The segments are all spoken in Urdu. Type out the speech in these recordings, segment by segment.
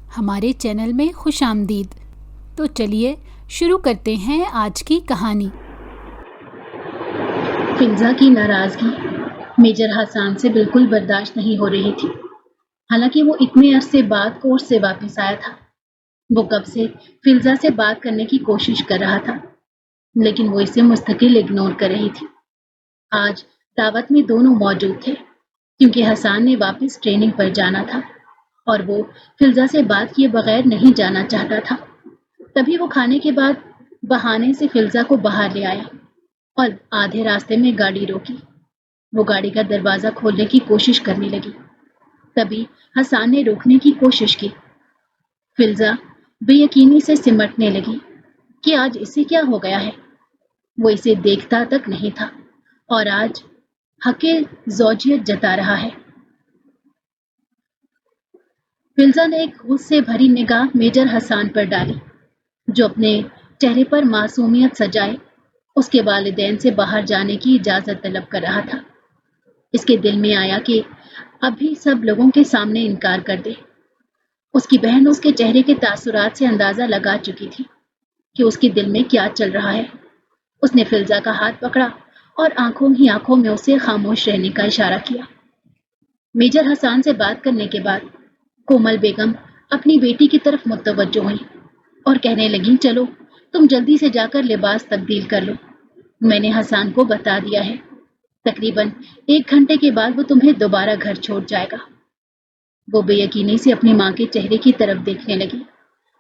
ہمارے چینل میں خوش آمدید۔ تو چلیے شروع کرتے ہیں آج کی کہانی۔ فلزا کی ناراضگی میجر حسان سے بالکل برداشت نہیں ہو رہی تھی۔ حالانکہ وہ اتنے عرصے بعد کورس سے واپس آیا تھا۔ وہ کب سے فلزا سے بات کرنے کی کوشش کر رہا تھا، لیکن وہ اسے مستقل اگنور کر رہی تھی۔ آج دعوت میں دونوں موجود تھے کیونکہ حسان نے واپس ٹریننگ پر جانا تھا اور وہ فلزا سے بات کیے بغیر نہیں جانا چاہتا تھا۔ تبھی وہ کھانے کے بعد بہانے سے فلزا کو باہر لے آیا اور آدھے راستے میں گاڑی روکی۔ وہ گاڑی کا دروازہ کھولنے کی کوشش کرنے لگی۔ تبھی حسان نے روکنے کی کوشش کی۔ فلزا بے یقینی سے سمٹنے لگی کہ آج اسے کیا ہو گیا ہے۔ وہ اسے دیکھتا تک نہیں تھا اور آج حق زوجیت جتا رہا ہے۔ فلزا نے ایک غصے بھری نگاہ میجر حسان پر ڈالی جو اپنے چہرے پر معصومیت سجائے اس کے والدین سے باہر جانے کی اجازت طلب کر رہا تھا۔ اس کے دل میں آیا کہ اب بھی سب لوگوں کے سامنے انکار کر دے۔ اس کی بہن اس کے چہرے کے تاثرات سے اندازہ لگا چکی تھی کہ اس کے دل میں کیا چل رہا ہے۔ اس نے فلزا کا ہاتھ پکڑا اور آنکھوں ہی آنکھوں میں اسے خاموش رہنے کا اشارہ کیا۔ میجر حسان سے بات کرنے کے بعد کومل بیگم اپنی بیٹی کی طرف متوجہ ہوئی اور کہنے لگیں، چلو تم جلدی سے جا کر لباس تبدیل کر لو، میں نے حسان کو بتا دیا ہے، تقریباً 1 گھنٹے کے بعد وہ تمہیں دوبارہ گھر چھوڑ جائے گا۔ وہ بے یقینی سے اپنی ماں کے چہرے کی طرف دیکھنے لگی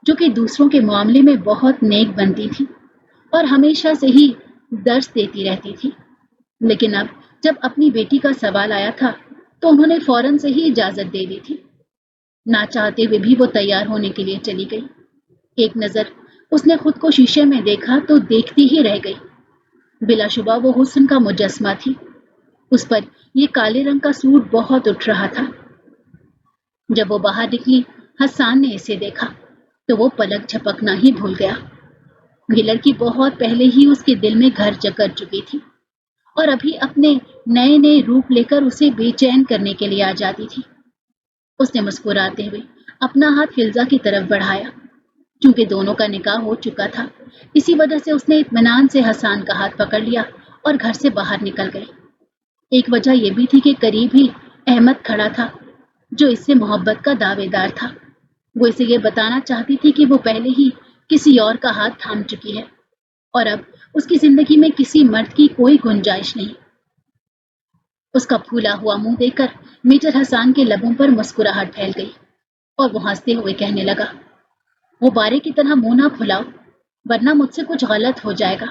جو کہ دوسروں کے معاملے میں بہت نیک بنتی تھی اور ہمیشہ سے ہی درس دیتی رہتی تھی، لیکن اب جب اپنی بیٹی کا سوال آیا تھا تو انہوں نے فوراً سے ہی اجازت دے دی تھی۔ نہ چاہتے ہوئے بھی وہ تیار ہونے کے لیے چلی گئی۔ ایک نظر اس نے خود کو شیشے میں دیکھا تو دیکھتی ہی رہ گئی۔ بلا شبہ وہ حسن کا مجسمہ تھی۔ اس پر یہ کالے رنگ کا سوٹ بہت اٹھ رہا تھا۔ جب وہ باہر نکلی، حسان نے اسے دیکھا تو وہ پلک جھپکنا ہی بھول گیا۔ یہ لڑکی بہت پہلے ہی اس کے دل میں گھر کر چکی تھی اور ابھی اپنے نئے روپ لے کر اسے بے چین کرنے کے لیے آ جاتی تھی۔ اس نے مسکراتے ہوئے اپنا ہاتھ فلزا کی طرف بڑھایا۔ چونکہ دونوں کا نکاح ہو چکا تھا، اسی وجہ سے اس نے اطمینان سے حسان کا ہاتھ پکڑ لیا اور گھر سے باہر نکل گئی۔ ایک وجہ یہ بھی تھی کہ قریب ہی احمد کھڑا تھا جو اس سے محبت کا دعوے دار تھا۔ وہ اسے یہ بتانا چاہتی تھی کہ وہ پہلے ہی کسی اور کا ہاتھ تھام چکی ہے اور اب اس کی زندگی میں کسی مرد کی کوئی گنجائش نہیں۔ اس کا پھولا ہوا منہ دیکھ کر میجر حسان کے لبوں پر مسکراہٹ پھیل گئی اور وہ ہنستے ہوئے کہنے لگا، غبارے کی طرح منہ نہ پھلاؤ ورنہ مجھ سے کچھ غلط ہو جائے گا۔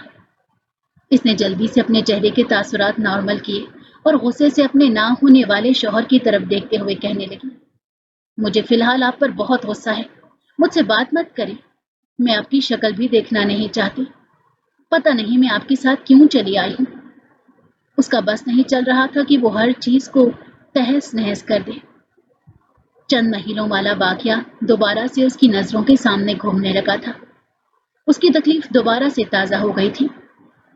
اس نے جلدی سے اپنے چہرے کے تاثرات نارمل کیے اور غصے سے اپنے نہ ہونے والے شوہر کی طرف دیکھتے ہوئے کہنے لگی، مجھے فی الحال آپ پر بہت غصہ ہے، مجھ سے بات مت کریں، میں آپ کی شکل بھی دیکھنا نہیں چاہتی، پتہ نہیں میں آپ کے ساتھ کیوں چلی آئی ہوں۔ اس کا بس نہیں چل رہا تھا کہ وہ ہر چیز کو تہس نہس کر دے۔ چند مہینوں والا واقعہ دوبارہ سے اس کی نظروں کے سامنے گھومنے لگا تھا۔ اس کی تکلیف دوبارہ سے تازہ ہو گئی تھی۔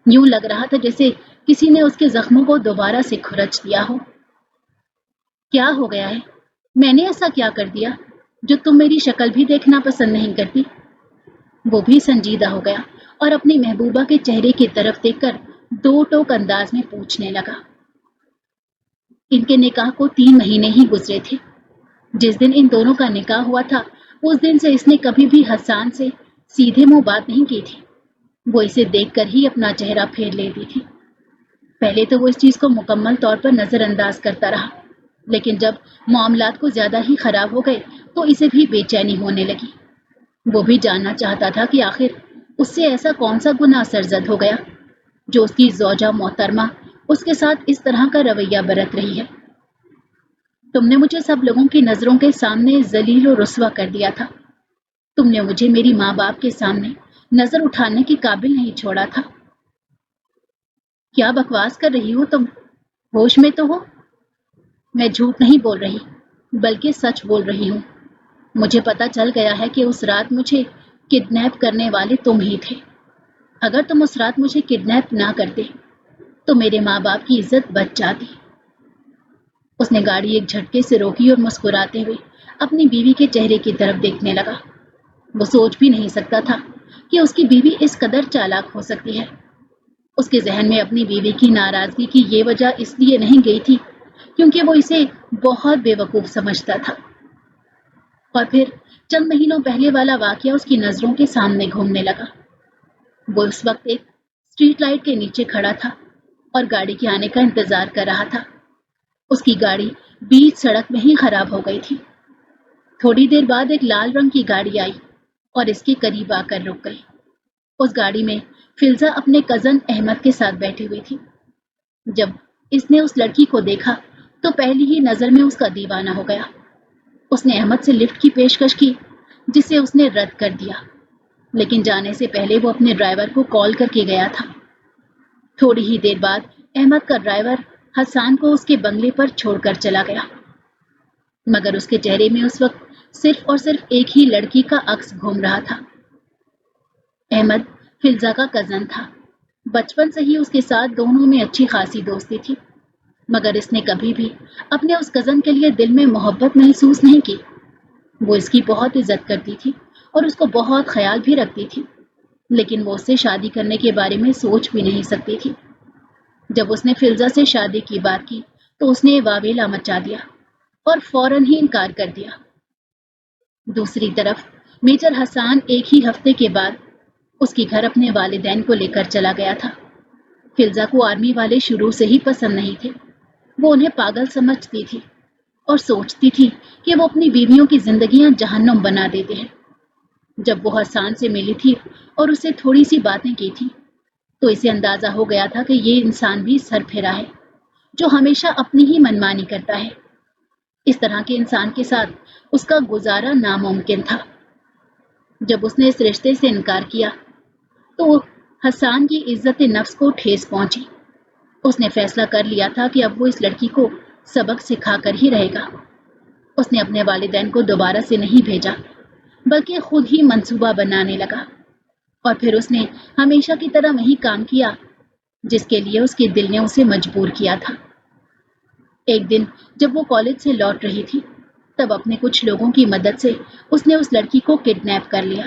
یوں لگ رہا تھا جیسے کسی نے اس کے زخموں کو دوبارہ سے کھرچ دیا ہو۔ کیا ہو گیا ہے؟ میں نے ایسا کیا کر دیا جو تم میری شکل بھی دیکھنا پسند نہیں کرتی؟ وہ بھی سنجیدہ ہو گیا اور اپنی محبوبہ کے چہرے کی طرف دیکھ کر 2 ٹوک انداز میں پوچھنے لگا۔ ان کے نکاح کو 3 مہینے ہی گزرے تھے۔ جس دن ان دونوں کا نکاح ہوا تھا اس دن سے اس نے کبھی بھی حسان سے سیدھے منہ بات نہیں کی تھی۔ وہ اسے دیکھ کر ہی اپنا چہرہ پھیر لیتی تھی۔ پہلے تو وہ اس چیز کو مکمل طور پر نظر انداز کرتا رہا، لیکن جب معاملات کو زیادہ ہی خراب ہو گئے تو اسے بھی بے چینی ہونے لگی۔ وہ بھی جاننا چاہتا تھا کہ آخر اس سے ایسا کون سا گناہ سرزد ہو گیا جو اس کی زوجہ محترمہ اس کے ساتھ اس طرح کا رویہ برت رہی ہے۔ تم نے مجھے سب لوگوں کی نظروں کے سامنے ذلیل و رسوا کر دیا تھا۔ تم نے مجھے میری ماں باپ کے سامنے نظر اٹھانے کے قابل نہیں چھوڑا تھا۔ کیا بکواس کر رہی ہو تم؟ ہوش میں تو ہو؟ میں جھوٹ نہیں بول رہی بلکہ سچ بول رہی ہوں۔ مجھے پتا چل گیا ہے کہ اس رات مجھے کڈنیپ کرنے والے تم ہی تھے۔ اگر تم اس رات مجھے کڈنیپ نہ کرتے تو میرے ماں باپ کی عزت بچ جاتی۔ اس نے گاڑی ایک جھٹکے سے روکی اور مسکراتے ہوئے اپنی بیوی کے چہرے کی طرف دیکھنے لگا۔ وہ سوچ بھی نہیں سکتا تھا کہ اس کی بیوی اس قدر چالاک ہو سکتی ہے۔ اس کے ذہن میں اپنی بیوی کی ناراضگی کی یہ وجہ اس لیے نہیں گئی تھی کیونکہ وہ اسے بہت بے وقوف سمجھتا تھا۔ اور پھر چند مہینوں پہلے والا واقعہ اس کی نظروں کے سامنے گھومنے لگا۔ وہ اس وقت ایک اسٹریٹ لائٹ کے نیچے کھڑا تھا اور گاڑی کے آنے کا انتظار کر رہا تھا۔ اس کی گاڑی بیچ سڑک میں ہی خراب ہو گئی تھی۔ تھوڑی دیر بعد ایک لال رنگ کی گاڑی آئی اور اس کے قریب آ کر رک گئی۔ اس گاڑی میں فلزہ اپنے کزن احمد کے ساتھ بیٹھی ہوئی تھی۔ جب اس نے اس لڑکی کو دیکھا تو پہلی ہی نظر میں اس کا دیوانہ ہو گیا۔ اس نے احمد سے لفٹ کی پیشکش کی جسے اس نے رد کر دیا، لیکن جانے سے پہلے وہ اپنے ڈرائیور کو کال کر کے گیا تھا۔ تھوڑی ہی دیر بعد احمد کا ڈرائیور حسان کو اس کے بنگلے پر چھوڑ کر چلا گیا، مگر اس کے چہرے میں اس وقت صرف اور صرف ایک ہی لڑکی کا عکس گھوم رہا تھا۔ احمد فلزہ کا کزن تھا۔ بچپن سے ہی اس کے ساتھ دونوں میں اچھی خاصی دوستی تھی، مگر اس نے کبھی بھی اپنے اس کزن کے لیے دل میں محبت محسوس نہیں کی۔ وہ اس کی بہت عزت کرتی تھی اور اس کو بہت خیال بھی رکھتی تھی، لیکن وہ اس سے شادی کرنے کے بارے میں سوچ بھی نہیں سکتی تھی۔ جب اس نے فلزہ سے شادی کی بات کی تو اس نے واویلا مچا دیا اور فوراً ہی انکار کر دیا۔ دوسری طرف میجر حسان ایک ہی ہفتے کے بعد اس کے گھر اپنے والدین کو لے کر چلا گیا تھا۔ فلزہ کو آرمی والے شروع سے ہی پسند نہیں تھے۔ وہ انہیں پاگل سمجھتی تھی اور سوچتی تھی کہ وہ اپنی بیویوں کی زندگیاں جہنم بنا دیتے ہیں۔ جب وہ حسان سے ملی تھی اور اسے تھوڑی سی باتیں کی تھی تو اسے اندازہ ہو گیا تھا کہ یہ انسان بھی سر پھیرا ہے جو ہمیشہ اپنی ہی منمانی کرتا ہے۔ اس طرح کے انسان کے ساتھ اس کا گزارا ناممکن تھا۔ جب اس نے اس رشتے سے انکار کیا تو حسان کی عزت نفس کو ٹھیس پہنچی۔ اس نے فیصلہ کر لیا تھا کہ اب وہ اس لڑکی کو سبق سکھا کر ہی رہے گا۔ اس نے اپنے والدین کو دوبارہ سے نہیں بھیجا بلکہ خود ہی منصوبہ بنانے لگا، اور پھر اس نے ہمیشہ کی طرح وہی کام کیا جس کے لیے اس کے دل نے اسے مجبور کیا تھا۔ ایک دن جب وہ کالج سے لوٹ رہی تھی تب اپنے کچھ لوگوں کی مدد سے اس نے اس لڑکی کو کڈنیپ کر لیا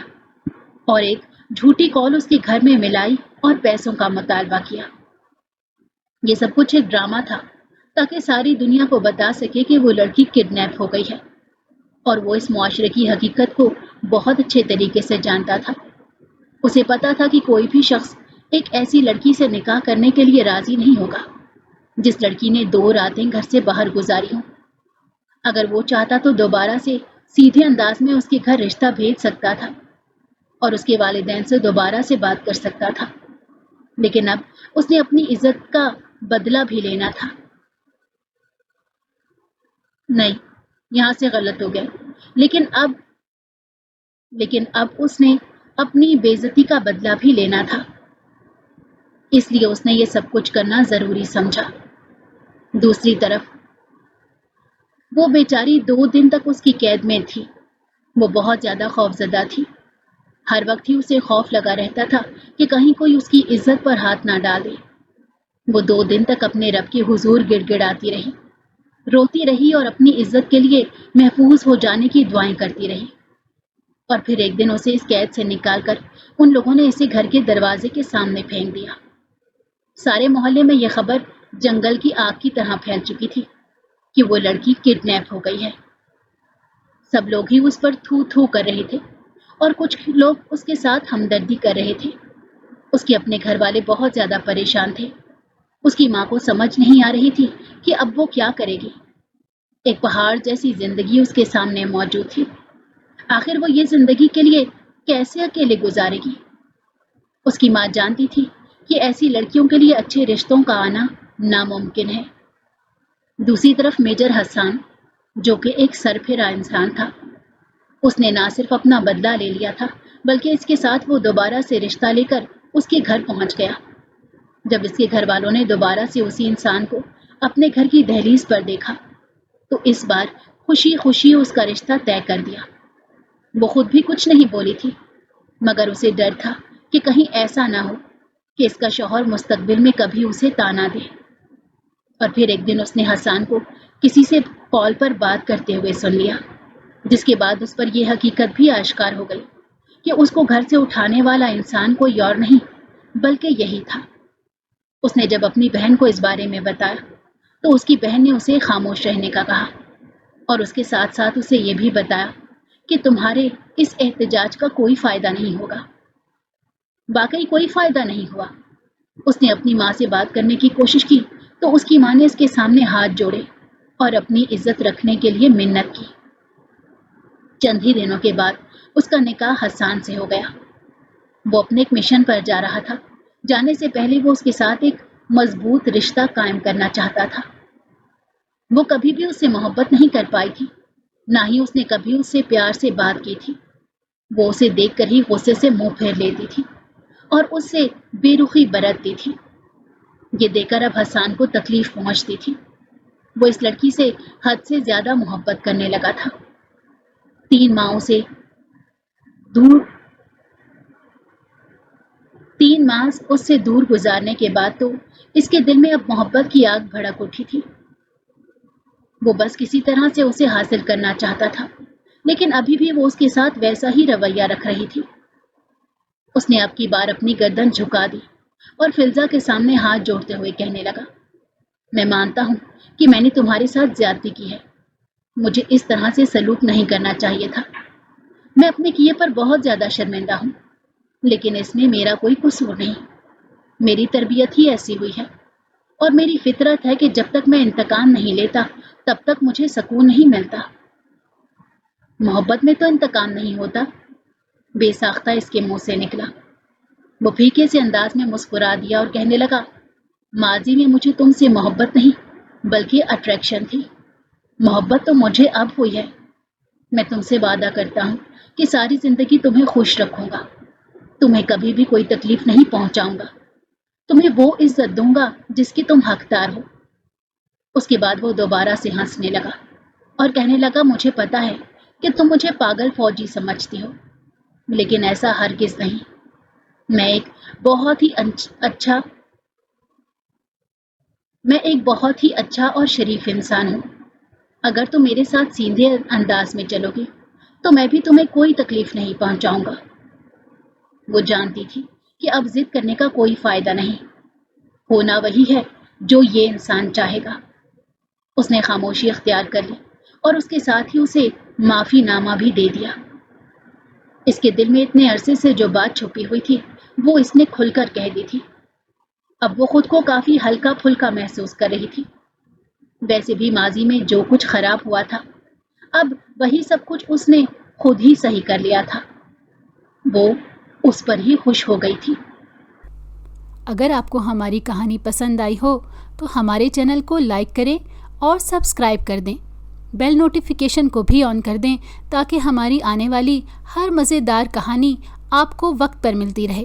اور ایک جھوٹی کال اس کے گھر میں ملائی اور پیسوں کا مطالبہ کیا۔ یہ سب کچھ ایک ڈرامہ تھا تاکہ ساری دنیا کو بتا سکے کہ وہ لڑکی کڈنیپ ہو گئی ہے، اور وہ اس معاشرے کی حقیقت کو بہت اچھے طریقے سے جانتا تھا۔ اسے پتا تھا کہ کوئی بھی شخص ایک ایسی لڑکی سے نکاح کرنے کے لیے راضی نہیں ہوگا جس لڑکی نے 2 راتیں گھر سے باہر گزاری ہوں۔ اگر وہ چاہتا تو دوبارہ سے سیدھے انداز میں اس کے گھر رشتہ بھیج سکتا تھا اور اس کے والدین سے دوبارہ سے بات کر سکتا تھا، لیکن اب اس نے اپنی عزت کا بدلہ بھی لینا تھا۔ نہیں، یہاں سے غلط ہو گیا، لیکن اب اس نے اپنی بے عزتی کا بدلہ بھی لینا تھا، اس لیے اس نے یہ سب کچھ کرنا ضروری سمجھا۔ دوسری طرف وہ بیچاری 2 دن تک اس کی قید میں تھی۔ وہ بہت زیادہ خوفزدہ تھی۔ ہر وقت ہی اسے خوف لگا رہتا تھا کہ کہیں کوئی اس کی عزت پر ہاتھ نہ ڈال دے۔ وہ 2 دن تک اپنے رب کے حضور گڑ گڑاتی رہی، روتی رہی اور اپنی عزت کے لیے محفوظ ہو جانے کی دعائیں کرتی رہی۔ اور پھر ایک دن اسے اس قید سے نکال کر ان لوگوں نے اسے گھر کے دروازے کے سامنے پھینک دیا۔ سارے محلے میں یہ خبر جنگل کی آگ کی طرح پھیل چکی تھی کہ وہ لڑکی کڈنیپ ہو گئی ہے۔ سب لوگ ہی اس پر تھو تھو کر رہے تھے اور کچھ لوگ اس کے ساتھ ہمدردی کر رہے تھے۔ اس کے اپنے گھر والے بہت زیادہ پریشان تھے۔ اس کی ماں کو سمجھ نہیں آ رہی تھی کہ اب وہ کیا کرے گی۔ ایک پہاڑ جیسی زندگی اس کے سامنے موجود تھی۔ آخر وہ یہ زندگی کے لیے کیسے اکیلے گزارے گی؟ اس کی ماں جانتی تھی کہ ایسی لڑکیوں کے لیے اچھے رشتوں کا آنا ناممکن ہے۔ دوسری طرف میجر حسان، جو کہ ایک سرپھرا انسان تھا، اس نے نہ صرف اپنا بدلہ لے لیا تھا بلکہ اس کے ساتھ وہ دوبارہ سے رشتہ لے کر اس کے گھر پہنچ گیا۔ جب اس کے گھر والوں نے دوبارہ سے اسی انسان کو اپنے گھر کی دہلیز پر دیکھا تو اس بار خوشی خوشی اس کا رشتہ طے کر دیا۔ وہ خود بھی کچھ نہیں بولی تھی، مگر اسے ڈر تھا کہ کہیں ایسا نہ ہو کہ اس کا شوہر مستقبل میں کبھی اسے طعنہ دے۔ اور پھر ایک دن اس نے حسان کو کسی سے کال پر بات کرتے ہوئے سن لیا۔ جس کے بعد اس پر یہ حقیقت بھی آشکار ہو گئی کہ اس کو گھر سے اٹھانے والا انسان کوئی اور نہیں بلکہ یہی تھا۔ اس نے جب اپنی بہن کو اس بارے میں بتایا تو اس کی بہن نے اسے خاموش رہنے کا کہا اور اس کے ساتھ ساتھ اسے یہ بھی بتایا کہ تمہارے اس احتجاج کا کوئی فائدہ نہیں ہوگا۔ واقعی کوئی فائدہ نہیں ہوا۔ اس نے اپنی ماں سے بات کرنے کی کوشش کی تو اس کی ماں نے اس کے سامنے ہاتھ جوڑے اور اپنی عزت رکھنے کے لیے منت کی۔ چند ہی دنوں کے بعد اس کا نکاح حسان سے ہو گیا۔ وہ اپنے ایک مشن پر جا رہا تھا۔ جانے سے پہلے وہ اس کے ساتھ ایک مضبوط رشتہ قائم کرنا چاہتا تھا۔ وہ کبھی بھی اس سے محبت نہیں کر پائی تھی، نہ ہی اس نے کبھی اس سے پیار سے بات کی تھی۔ وہ اسے دیکھ کر ہی غصے سے منہ پھیر لیتی تھی اور اس سے بے رخی برتتی تھی۔ یہ دیکھ کر اب حسان کو تکلیف پہنچتی تھی۔ وہ اس لڑکی سے حد سے زیادہ محبت کرنے لگا تھا۔ 3 ماہ اس سے دور گزارنے کے بعد تو اس کے دل میں اب محبت کی آگ بھڑک اٹھی تھی۔ وہ بس کسی طرح سے اسے حاصل کرنا چاہتا تھا، لیکن ابھی بھی وہ اس کے ساتھ ویسا ہی رویہ رکھ رہی تھی۔ اس نے اب کی بار اپنی گردن جھکا دی اور فلزا کے سامنے ہاتھ جوڑتے ہوئے کہنے لگا، میں مانتا ہوں کہ میں نے تمہارے ساتھ زیادتی کی ہے۔ مجھے اس طرح سے سلوک نہیں کرنا چاہیے تھا۔ میں اپنے کیے پر بہت زیادہ شرمندہ ہوں، لیکن اس میں میرا کوئی قصور نہیں۔ میری تربیت ہی ایسی ہوئی ہے اور میری فطرت ہے کہ جب تک میں انتقام نہیں لیتا تب تک مجھے سکون نہیں ملتا۔ محبت میں تو انتقام نہیں ہوتا، بے ساختہ اس کے منہ سے نکلا۔ وہ پھیکے سے انداز میں مسکرا دیا اور کہنے لگا، ماضی میں مجھے تم سے محبت نہیں بلکہ اٹریکشن تھی۔ محبت تو مجھے اب ہوئی ہے۔ میں تم سے وعدہ کرتا ہوں کہ ساری زندگی تمہیں خوش رکھوں گا، تمہیں کبھی بھی کوئی تکلیف نہیں پہنچاؤں گا، تمہیں وہ عزت دوں گا جس کی تم حقدار ہو۔ اس کے بعد وہ دوبارہ سے ہنسنے لگا اور کہنے لگا، مجھے پتا ہے کہ تم مجھے پاگل فوجی سمجھتی ہو، لیکن ایسا ہرگز نہیں۔ میں ایک بہت ہی اچھا اور شریف انسان ہوں۔ اگر تم میرے ساتھ سیدھے انداز میں چلو گے تو میں بھی تمہیں کوئی تکلیف نہیں پہنچاؤں گا۔ وہ جانتی تھی کہ اب ضد کرنے کا کوئی فائدہ نہیں، ہونا وہی ہے جو یہ انسان چاہے گا۔ اس نے خاموشی اختیار کر لی اور اس کے ساتھ ہی اسے معافی نامہ بھی دے دیا۔ اس کے دل میں اتنے عرصے سے جو بات چھپی ہوئی تھی وہ اس نے کھل کر کہہ دی تھی۔ اب وہ خود کو کافی ہلکا پھلکا محسوس کر رہی تھی۔ ویسے بھی ماضی میں جو کچھ خراب ہوا تھا اب وہی سب کچھ اس نے خود ہی صحیح کر لیا تھا۔ وہ اس پر ہی خوش ہو گئی تھی۔ اگر آپ کو ہماری کہانی پسند آئی ہو تو ہمارے چینل کو لائک کریں اور سبسکرائب کر دیں۔ بیل نوٹیفیکیشن کو بھی آن کر دیں تاکہ ہماری آنے والی ہر مزیدار کہانی آپ کو وقت پر ملتی رہے۔